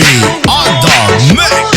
on the mix.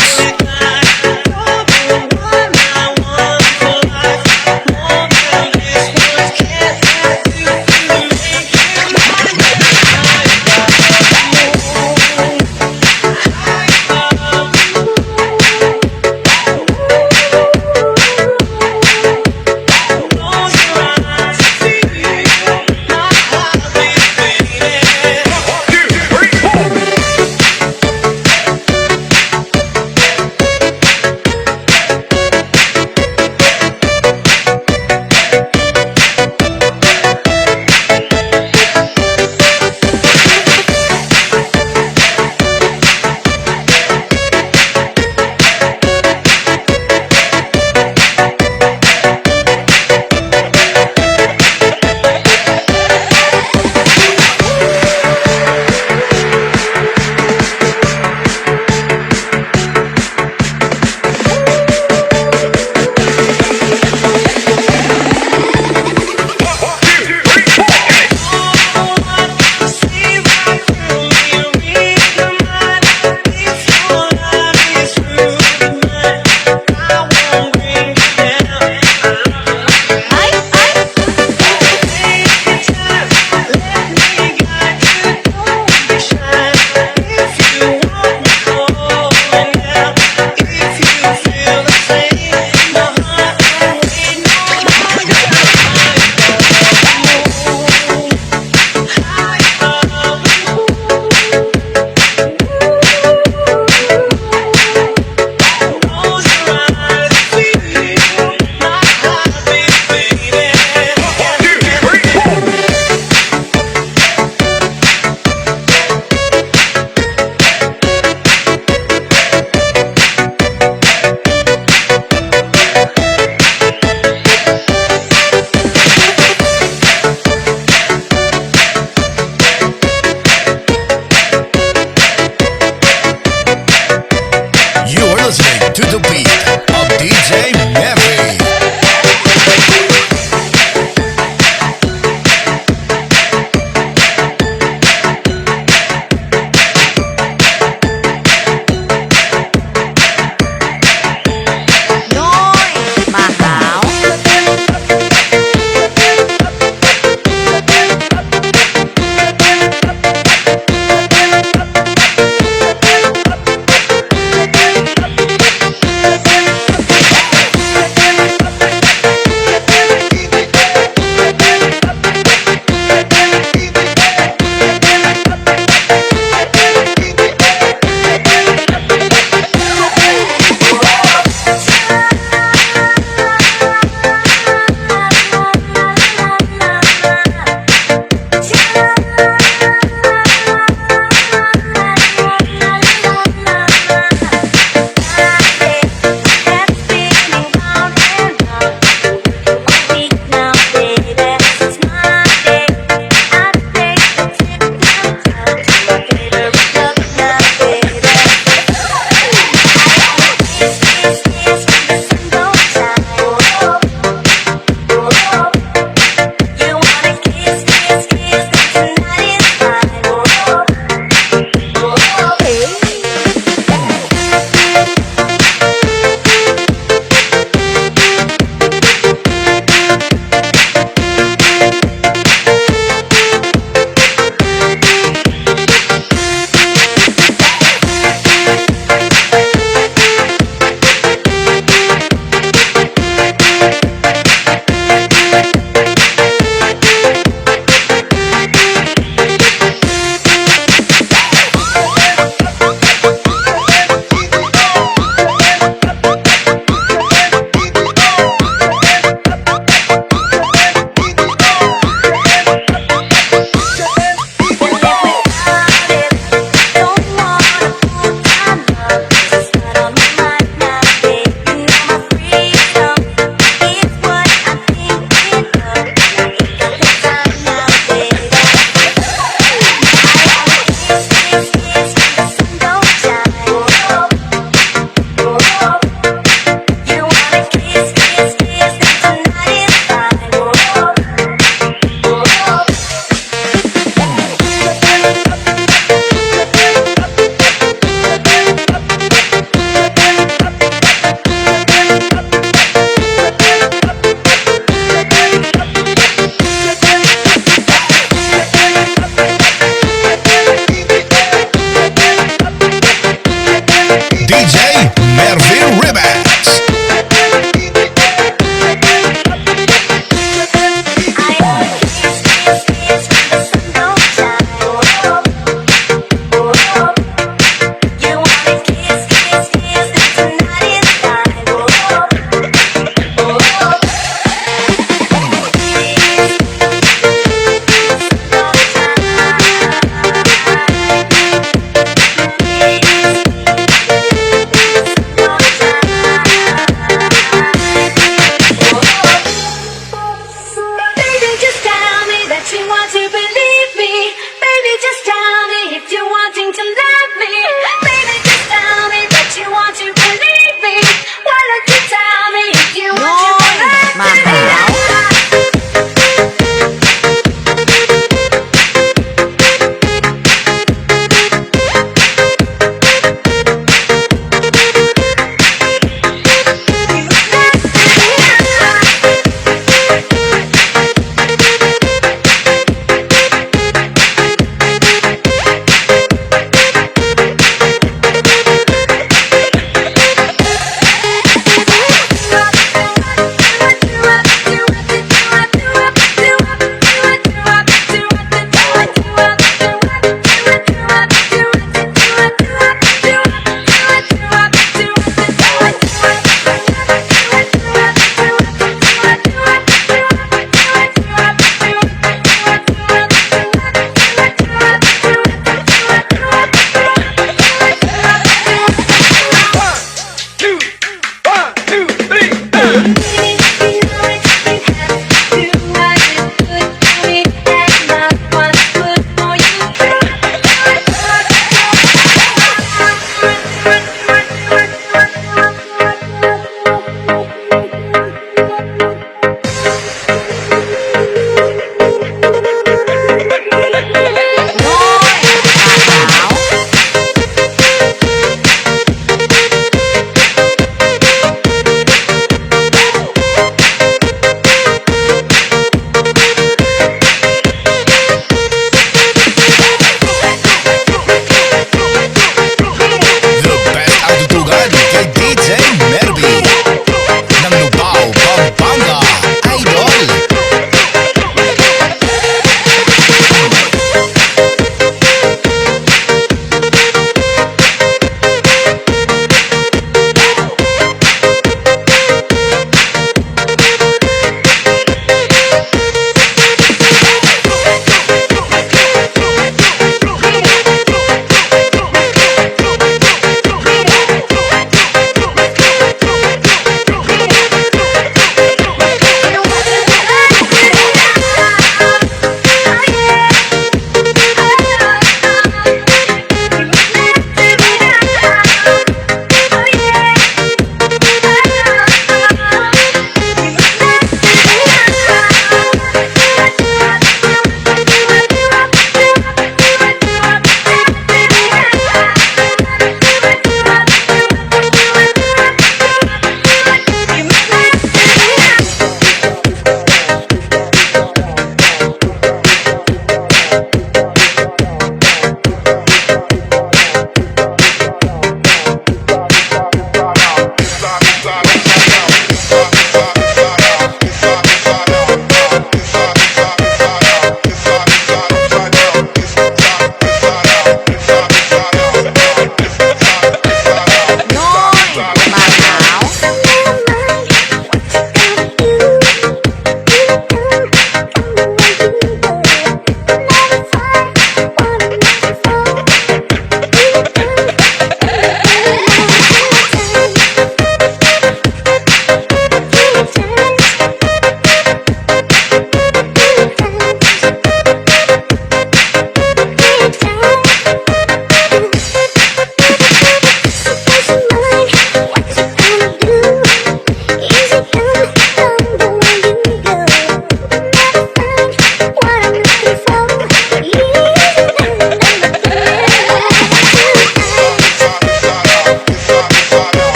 DJ Mervin Remix.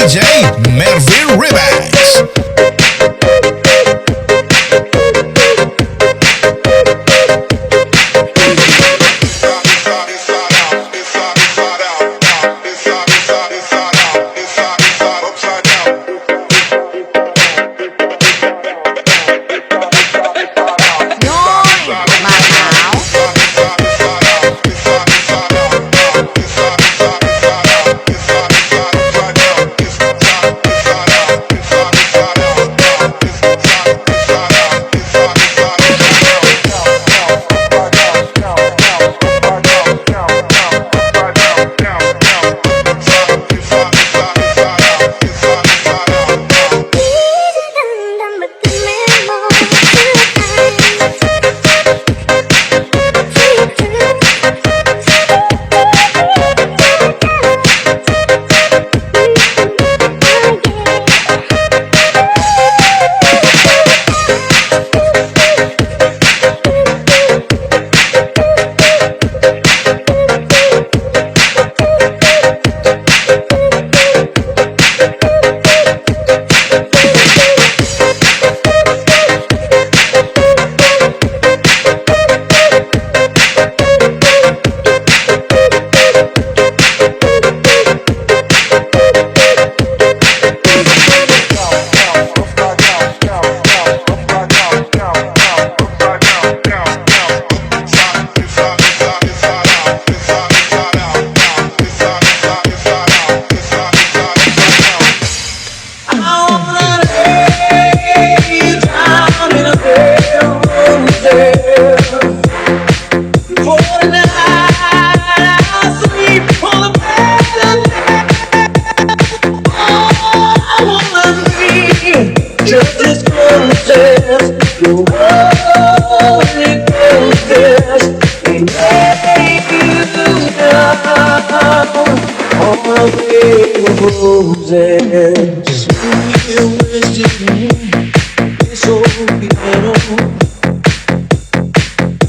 DJ Mervyn Remix.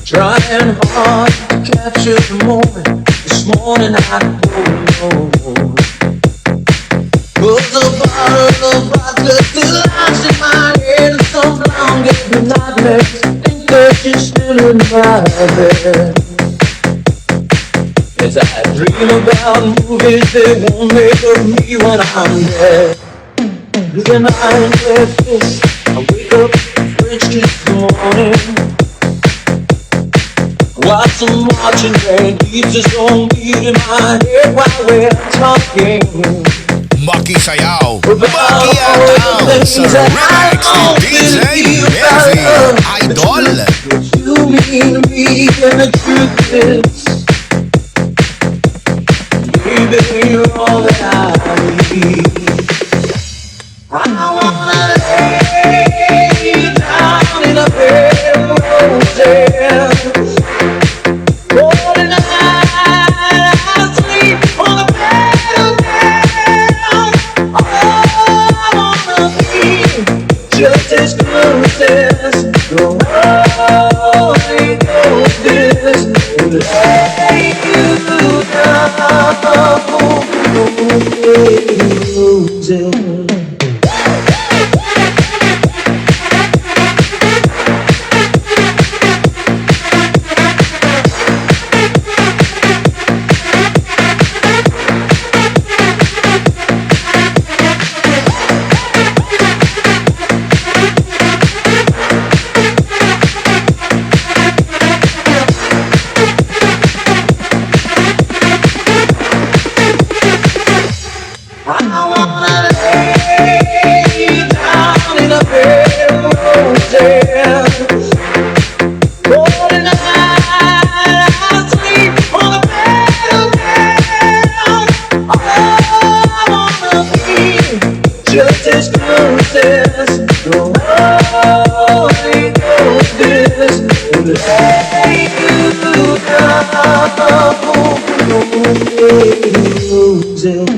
Trying hard to capture the moment. This morning I don't know. Put a bottle of vodka still lies in my head, and some blonde gave me nightmares. Think that you're still in my bed. As I dream about movies they won't make of me when I'm dead. With an iron red fist, I wake up French kiss in the morning. Watch some marching band keeps its own beat in my head while we're talking. Maki Sayaw, Maki Ataw, sa remix ni DJ Mervyn, Idol. What you mean to me and the truth is, baby, you're all that I need. I wanna lay you down in a bed of roses. For the night I sleep on a bed of nails. Oh, I wanna be just as good as the Holy Ghost is. Lay you down on a bed of roses. Just as close as the Holy Ghost is, lay you down on the roses.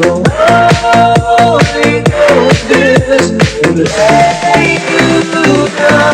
Holy Ghost is letting you down.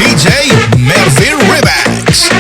DJ Mervin Remix.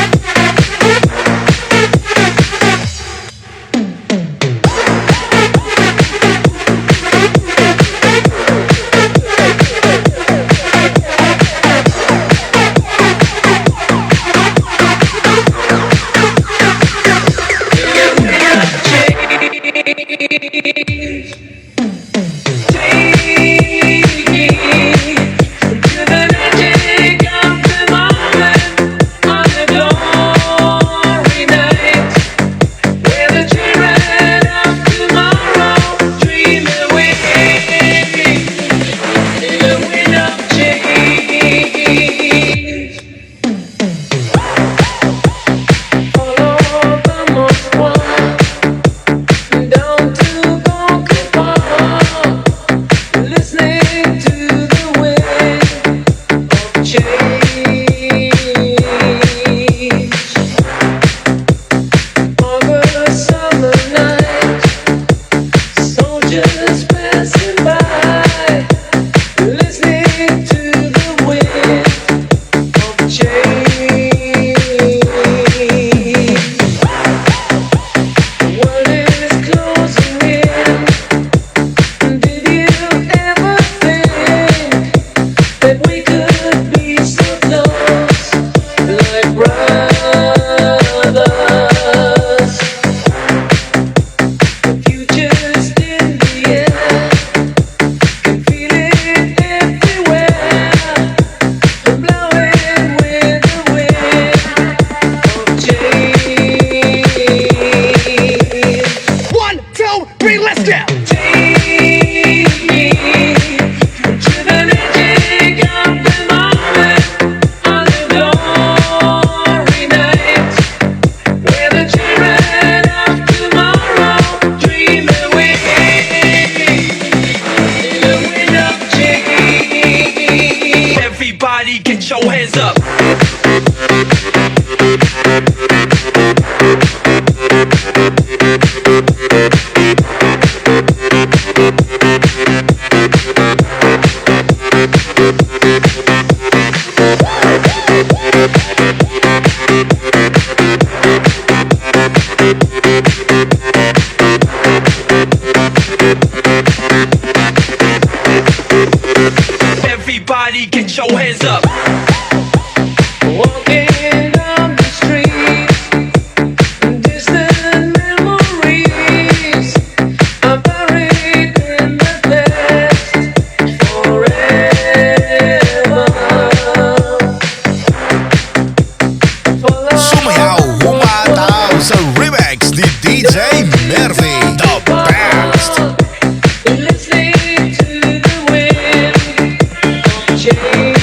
Get your hands up. Everybody get your hands up. Walking down the street, distant memories are buried in the past forever. Sumayaw, humataw sa remix ni DJ Mervin, the best. Listening to the wind of change.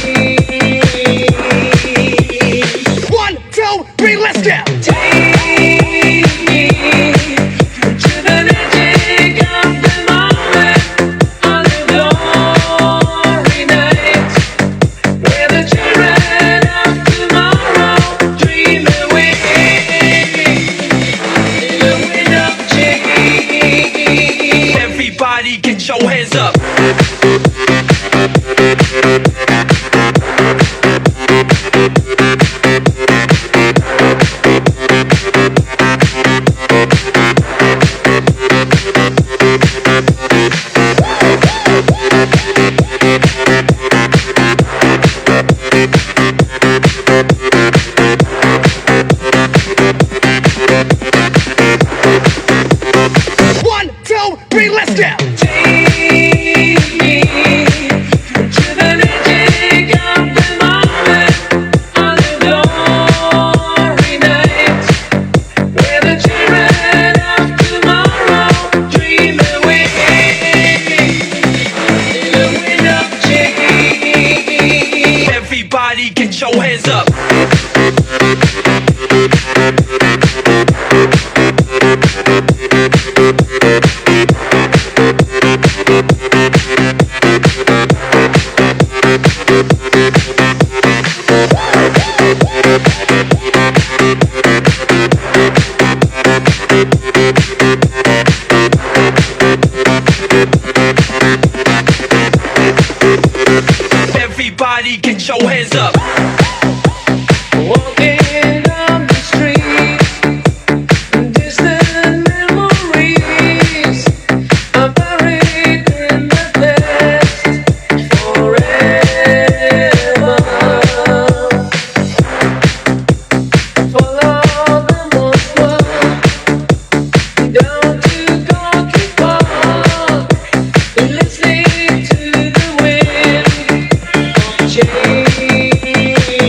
your hands up. Everybody get your hands up. Walking down the street, distant memories are buried in the past forever. Follow the Moskva down to Gorky Park, listening to the wind of change.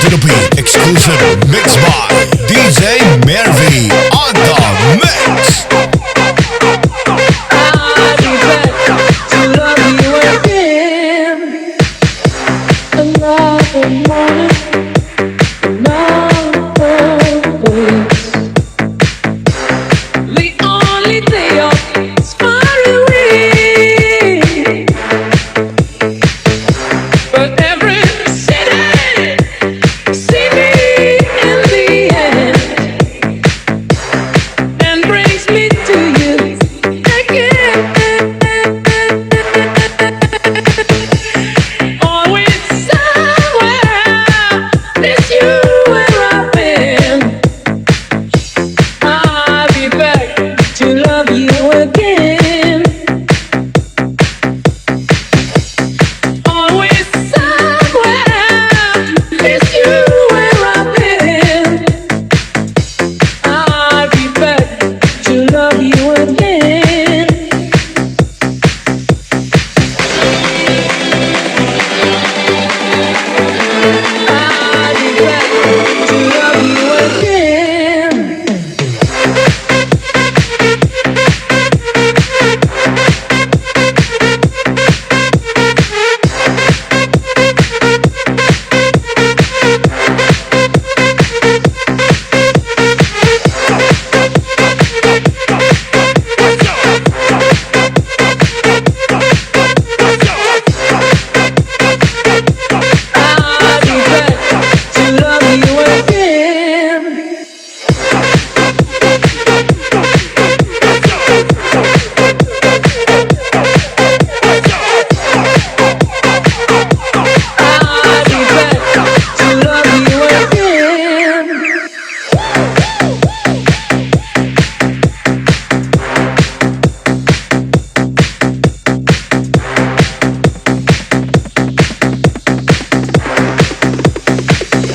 to the beat, exclusive mix by DJ Mervy on the mix. I'll be back to love you again. Another morning, another place. The only day off is far away, but every city see me in the end and brings me to you again. Always somewhere, it's you where I've been. I'll be back to love you again. Always somewhere, it's you where I've been. I'll be back to love you again. I'll be back to love you again. I'll be back to love you again. I'll be back to love you again.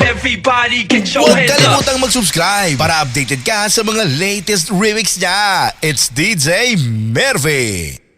Everybody get your Huwag hands up. kalimutang mag-subscribe para updated ka sa mga latest remix niya. It's DJ Mervy.